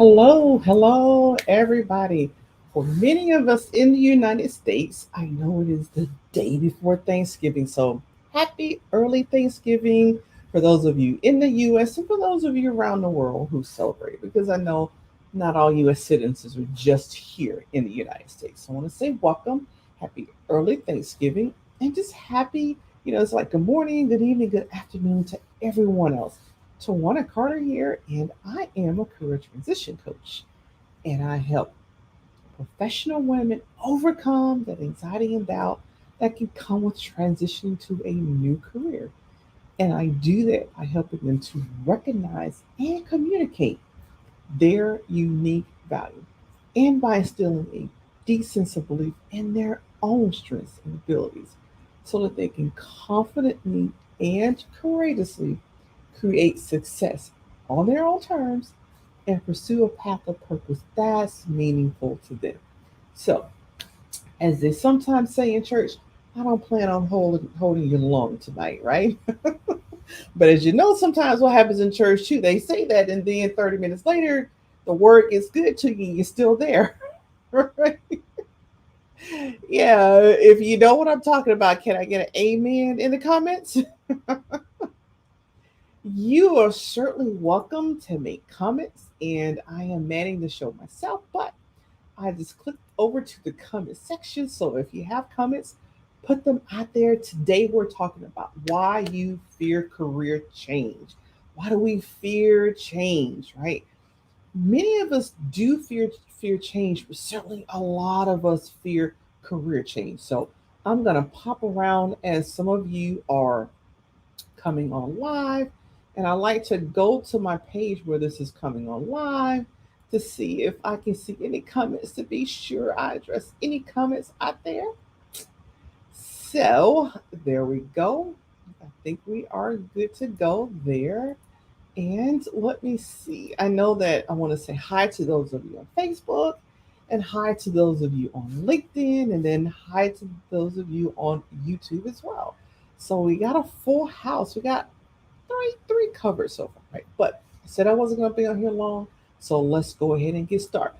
Hello, everybody. For many of us in the United States, I know it is the day before Thanksgiving. So happy early Thanksgiving for those of you in the US and for those of you around the world who celebrate, because I know not all US citizens are just here in the United States. So I want to say welcome, happy early Thanksgiving, and just happy, it's like good morning, good evening, good afternoon to everyone else. Tawana Carter here, and I am a career transition coach. And I help professional women overcome that anxiety and doubt that can come with transitioning to a new career. And I do that by helping them to recognize and communicate their unique value and by instilling a deep sense of belief in their own strengths and abilities so that they can confidently and courageously create success on their own terms and pursue a path of purpose that's meaningful to them. So, as they sometimes say in church, I don't plan on holding you long tonight, right? But as you know, sometimes what happens in church too, they say that, and then 30 minutes later, the word is good to you, you're still there. Right? Yeah, if you know what I'm talking about, can I get an amen in the comments? You are certainly welcome to make comments, and I am manning the show myself, but I just clicked over to the comment section. So if you have comments, put them out there. Today we're talking about why you fear career change. Why do we fear change, right? Many of us do fear change, but certainly a lot of us fear career change. So I'm gonna pop around as some of you are coming on live. And I like to go to my page where this is coming on live to see if I can see any comments to be sure I address any comments out there. So there we go. I think we are good to go there. And let me see. I know that I want to say hi to those of you on Facebook and hi to those of you on LinkedIn and then hi to those of you on YouTube as well. So we got a full house. We got three covered so far, right? But I said I wasn't going to be on here long, so let's go ahead and get started.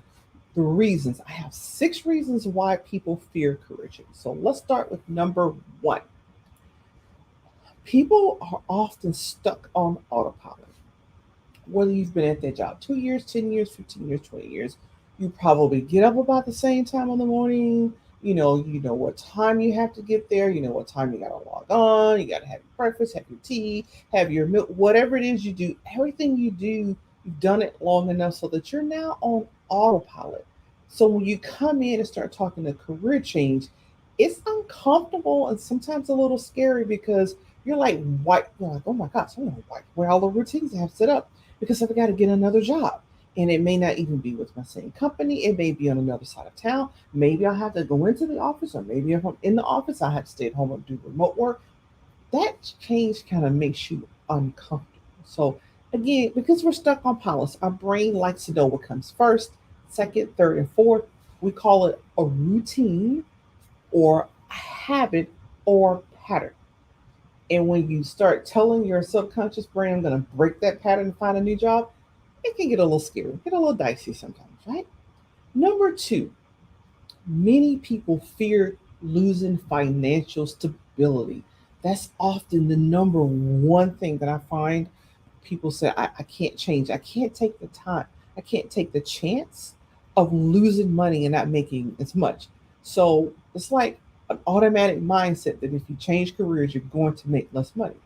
The reasons I have 6 reasons why people fear career change. So let's start with number one. People are often stuck on autopilot. Whether you've been at that job 2 years, 10 years, 15 years, 20 years, you probably get up about the same time in the morning. You know what time you have to get there. You know what time you got to log on. You got to have your breakfast, have your tea, have your milk, whatever it is you do. Everything you do, you've done it long enough so that you're now on autopilot. So when you come in and start talking to career change, it's uncomfortable and sometimes a little scary because you're like, oh my gosh, I'm gonna wipe away all the routines I have set up because I've got to get another job. And it may not even be with my same company. It may be on another side of town. Maybe I'll have to go into the office, or maybe if I'm in the office, I have to stay at home and do remote work. That change kind of makes you uncomfortable. So, again, because we're stuck on policy, our brain likes to know what comes first, second, third, and fourth. We call it a routine or a habit or pattern. And when you start telling your subconscious brain, I'm going to break that pattern and find a new job, it can get a little scary, get a little dicey sometimes, right? Number two, many people fear losing financial stability. That's often the number one thing that I find people say, I can't change. I can't take the time. I can't take the chance of losing money and not making as much. So it's like an automatic mindset that if you change careers, you're going to make less money.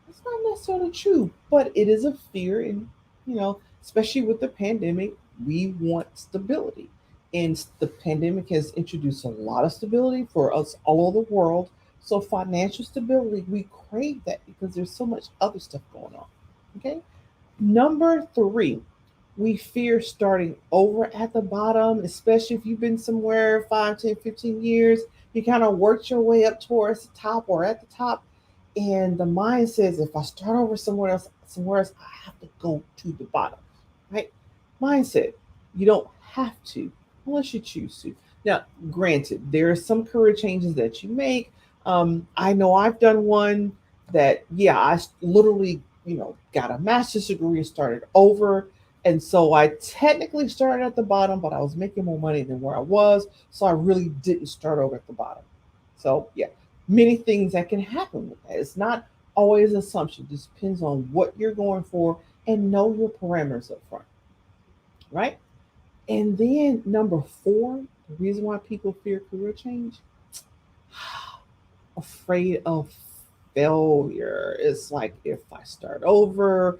That's not necessarily true, but it is a fear. And, especially with the pandemic, we want stability. And the pandemic has introduced a lot of stability for us all over the world. So financial stability, we crave that because there's so much other stuff going on. Okay. Number three, we fear starting over at the bottom, especially if you've been somewhere 5, 10, 15 years. You kind of worked your way up towards the top or at the top. And the mind says, if I start over somewhere else, I have to go to the bottom. Right? Mindset. You don't have to unless you choose to. Now, granted, there are some career changes that you make. I know I've done one that, yeah, I literally, got a master's degree and started over. And so I technically started at the bottom, but I was making more money than where I was. So I really didn't start over at the bottom. So, yeah, many things that can happen with that. It's not always an assumption, it just depends on what you're going for and know your parameters up front, right? And then number four, the reason why people fear career change, afraid of failure. It's like, if I start over,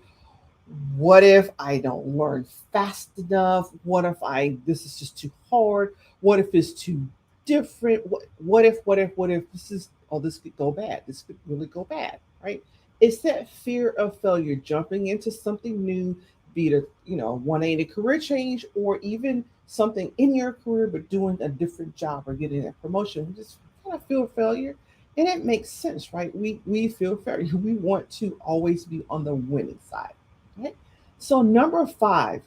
what if I don't learn fast enough? What if this is just too hard? What if it's too different? What if this could go bad? This could really go bad, right? It's that fear of failure, jumping into something new, be it a 180 career change, or even something in your career but doing a different job or getting a promotion. We just kind of feel failure. And it makes sense, right? We feel failure. We want to always be on the winning side. Right? So number five,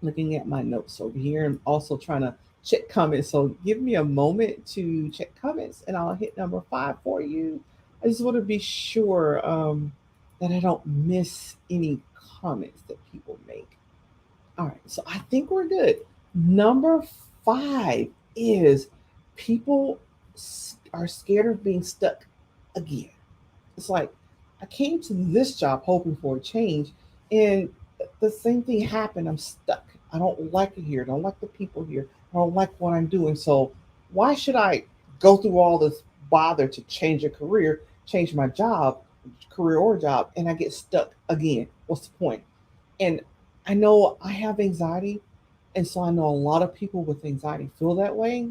looking at my notes over here and also trying to check comments. So give me a moment to check comments and I'll hit number five for you. I just want to be sure that I don't miss any comments that people make. All right, so I think we're good. Number five is people are scared of being stuck again. It's like, I came to this job hoping for a change, and the same thing happened. I'm stuck. I don't like it here. I don't like the people here. I don't like what I'm doing. So why should I go through all this bother to change a career, change my job, career or job, and I get stuck again? What's the point? And I know I have anxiety, and so I know a lot of people with anxiety feel that way.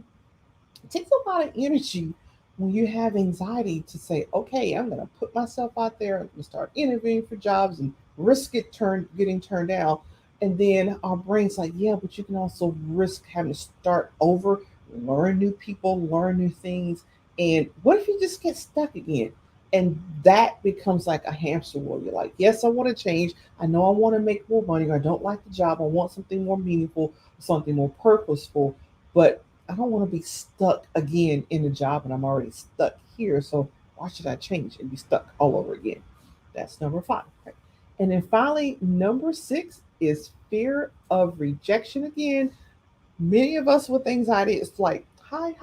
It takes a lot of energy when you have anxiety to say, okay, I'm going to put myself out there, I'm going to start interviewing for jobs and risk getting turned down. And then our brain's like, yeah, but you can also risk having to start over, learn new people, learn new things. And what if you just get stuck again? And that becomes like a hamster wheel. You're like, yes, I want to change. I know I want to make more money. Or I don't like the job. I want something more meaningful, something more purposeful. But I don't want to be stuck again in the job and I'm already stuck here. So why should I change and be stuck all over again? That's number five. Right? And then finally, number six is fear of rejection again. Many of us with anxiety, it's like high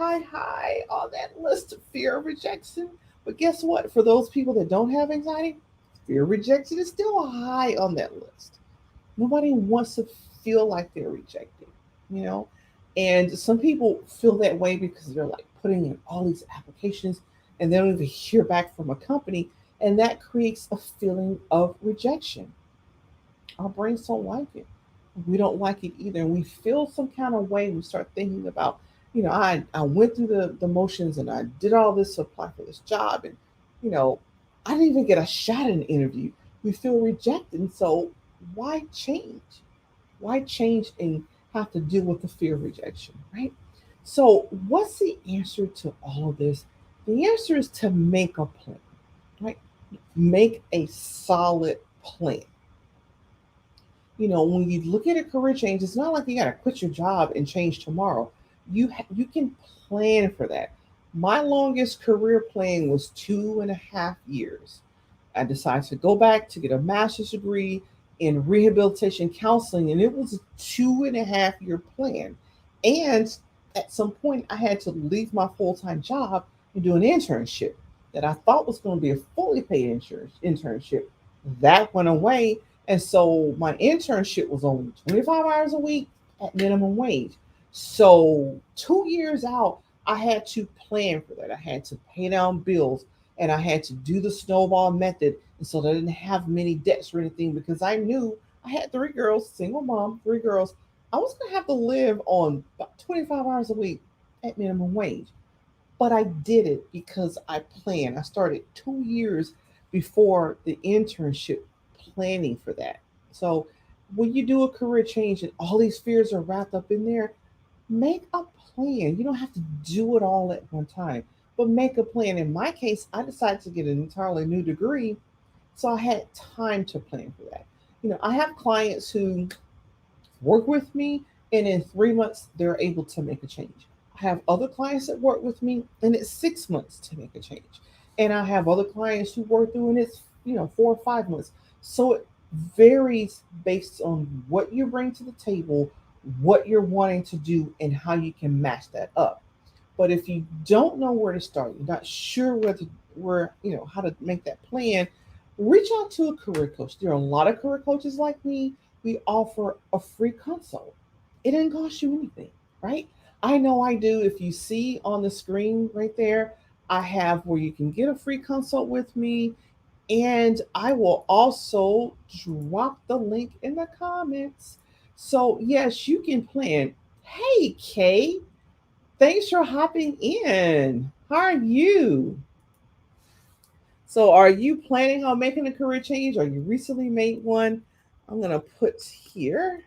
on that list of fear of rejection. But guess what? For those people that don't have anxiety, fear of rejection is still high on that list. Nobody wants to feel like they're rejected, you know? And some people feel that way because they're like putting in all these applications and they don't even hear back from a company. And that creates a feeling of rejection. Our brains don't like it. We don't like it either. And we feel some kind of way. We start thinking about, I went through the motions and I did all this to apply for this job. And, you know, I didn't even get a shot in an interview. We feel rejected. And so why change? Why change and have to deal with the fear of rejection, right? So, what's the answer to all of this? The answer is to make a plan, right? Make a solid plan. When you look at a career change, it's not like you got to quit your job and change tomorrow. You can plan for that. My longest career plan was 2.5 years. I decided to go back to get a master's degree in rehabilitation counseling, and it was a 2.5 year plan. And at some point, I had to leave my full time job and do an internship that I thought was going to be a fully paid internship. That went away, and so my internship was only 25 hours a week at minimum wage. So 2 years out, I had to plan for that. I had to pay down bills and I had to do the snowball method. And so that I didn't have many debts or anything because I knew I had three girls, single mom, three girls. I was going to have to live on about 25 hours a week at minimum wage. But I did it because I planned. I started 2 years before the internship planning for that. So when you do a career change and all these fears are wrapped up in there, make a plan. You don't have to do it all at one time, but make a plan. In my case, I decided to get an entirely new degree, so I had time to plan for that. I have clients who work with me, and in 3 months, they're able to make a change. I have other clients that work with me, and it's 6 months to make a change. And I have other clients who work through, and it's 4 or 5 months. So it varies based on what you bring to the table, what you're wanting to do, and how you can match that up. But if you don't know where to start, you're not sure how to make that plan, reach out to a career coach. There are a lot of career coaches like me. We offer a free consult. It didn't cost you anything, right? I know I do. If you see on the screen right there, I have where you can get a free consult with me. And I will also drop the link in the comments. So, yes, you can plan. Hey, Kay, thanks for hopping in. How are you? So, are you planning on making a career change or you recently made one? I'm going to put here,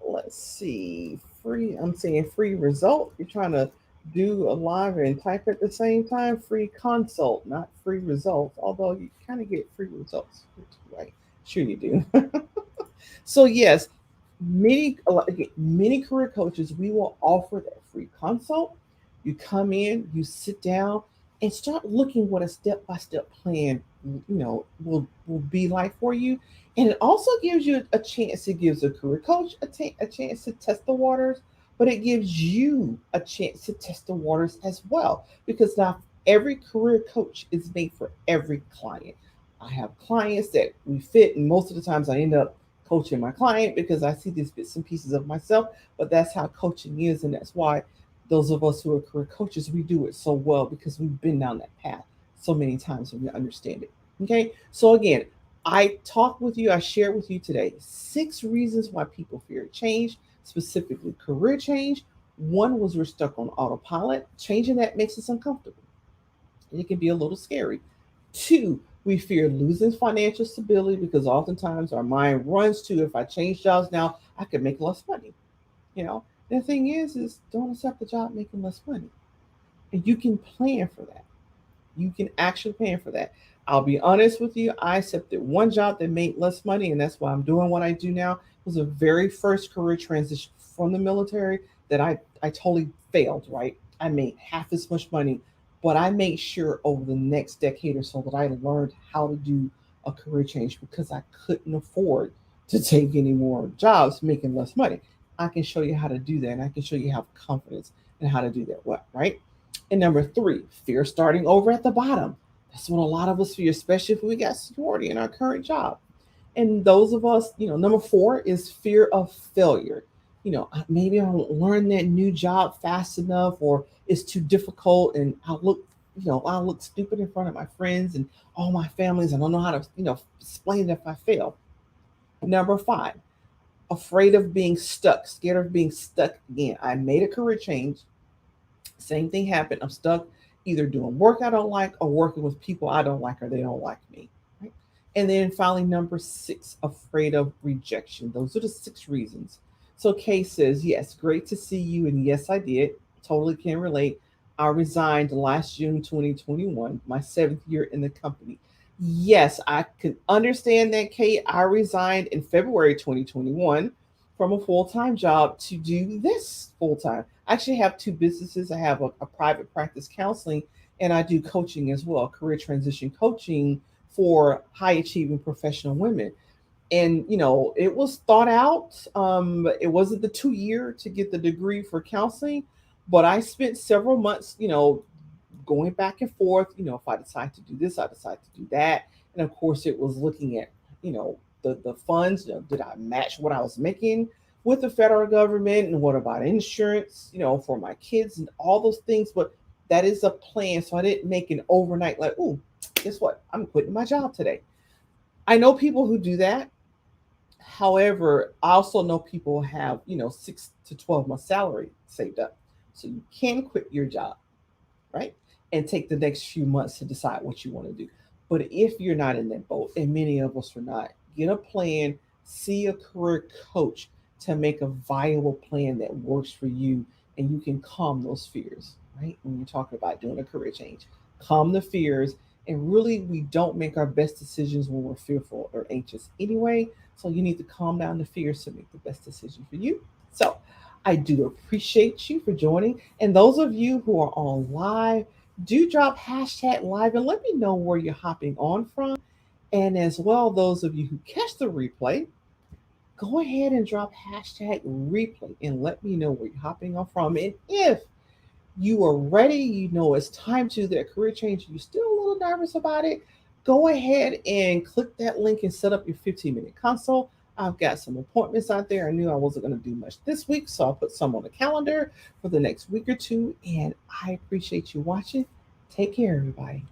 let's see, I'm seeing free result. You're trying to do a live and type at the same time. Free consult, not free results, although you kind of get free results, right? Sure, you do. So, yes, many career coaches, we will offer that free consult. You come in, you sit down, and start looking what a step by step plan, will be like for you. And it also gives you a chance. It gives a career coach a chance to test the waters, but it gives you a chance to test the waters as well. Because not every career coach is made for every client. I have clients that we fit, and most of the times I end up coaching my client because I see these bits and pieces of myself. But that's how coaching is, and that's why those of us who are career coaches, we do it so well because we've been down that path so many times and we understand it. Okay, so again, I shared with you today 6 reasons why people fear change, specifically career change. One was we're stuck on autopilot. Changing that makes us uncomfortable and it can be a little scary. Two, we fear losing financial stability because oftentimes our mind runs to, if I change jobs now, I could make less money. You know, the thing is don't accept the job making less money. And you can plan for that. You can actually plan for that. I'll be honest with you, I accepted one job that made less money, and that's why I'm doing what I do now. It was the very first career transition from the military that I totally failed, right? I made half as much money, but I made sure over the next decade or so that I learned how to do a career change because I couldn't afford to take any more jobs making less money. I can show you how to do that, and I can show you how confidence and how to do that well, right? And number three, fear starting over at the bottom. That's what a lot of us fear, especially if we got seniority in our current job. And those of us, number four is fear of failure. Maybe I won't learn that new job fast enough, or it's too difficult, and I'll look stupid in front of my friends and all my families. I don't know how to, explain it if I fail. Number five, afraid of being stuck, scared of being stuck again. I made a career change. Same thing happened. I'm stuck either doing work I don't like or working with people I don't like or they don't like me. Right? And then finally, number six, afraid of rejection. Those are the 6 reasons. So Kay says, yes, great to see you. And yes, I did. Totally can relate. I resigned last June 2021, my 7th year in the company. Yes, I can understand that, Kate. I resigned in February 2021 from a full time job to do this full time. I actually have 2 businesses. I have a private practice counseling, and I do coaching as well, career transition coaching for high achieving professional women. And it was thought out. It wasn't the 2 year to get the degree for counseling, but I spent several months, going back and forth. If I decide to do this, I decide to do that. And of course, it was looking at, the funds. Did I match what I was making with the federal government? And what about insurance, for my kids and all those things? But that is a plan. So I didn't make an overnight, like, oh, guess what? I'm quitting my job today. I know people who do that. However, I also know people have, 6 to 12 months salary saved up. So you can quit your job, right? And take the next few months to decide what you want to do. But if you're not in that boat, and many of us are not, get a plan, see a career coach to make a viable plan that works for you, and you can calm those fears, right? When you're talking about doing a career change, calm the fears. And really, we don't make our best decisions when we're fearful or anxious anyway. So you need to calm down the fears to make the best decision for you. So I do appreciate you for joining. And those of you who are on live, do drop hashtag live and let me know where you're hopping on from. And as well, those of you who catch the replay, go ahead and drop hashtag replay and let me know where you're hopping off from. And if you are ready, you know it's time to do that career change, you're still a little nervous about it, go ahead and click that link and set up your 15-minute consult. I've got some appointments out there. I knew I wasn't going to do much this week, so I'll put some on the calendar for the next week or two. And I appreciate you watching. Take care, everybody.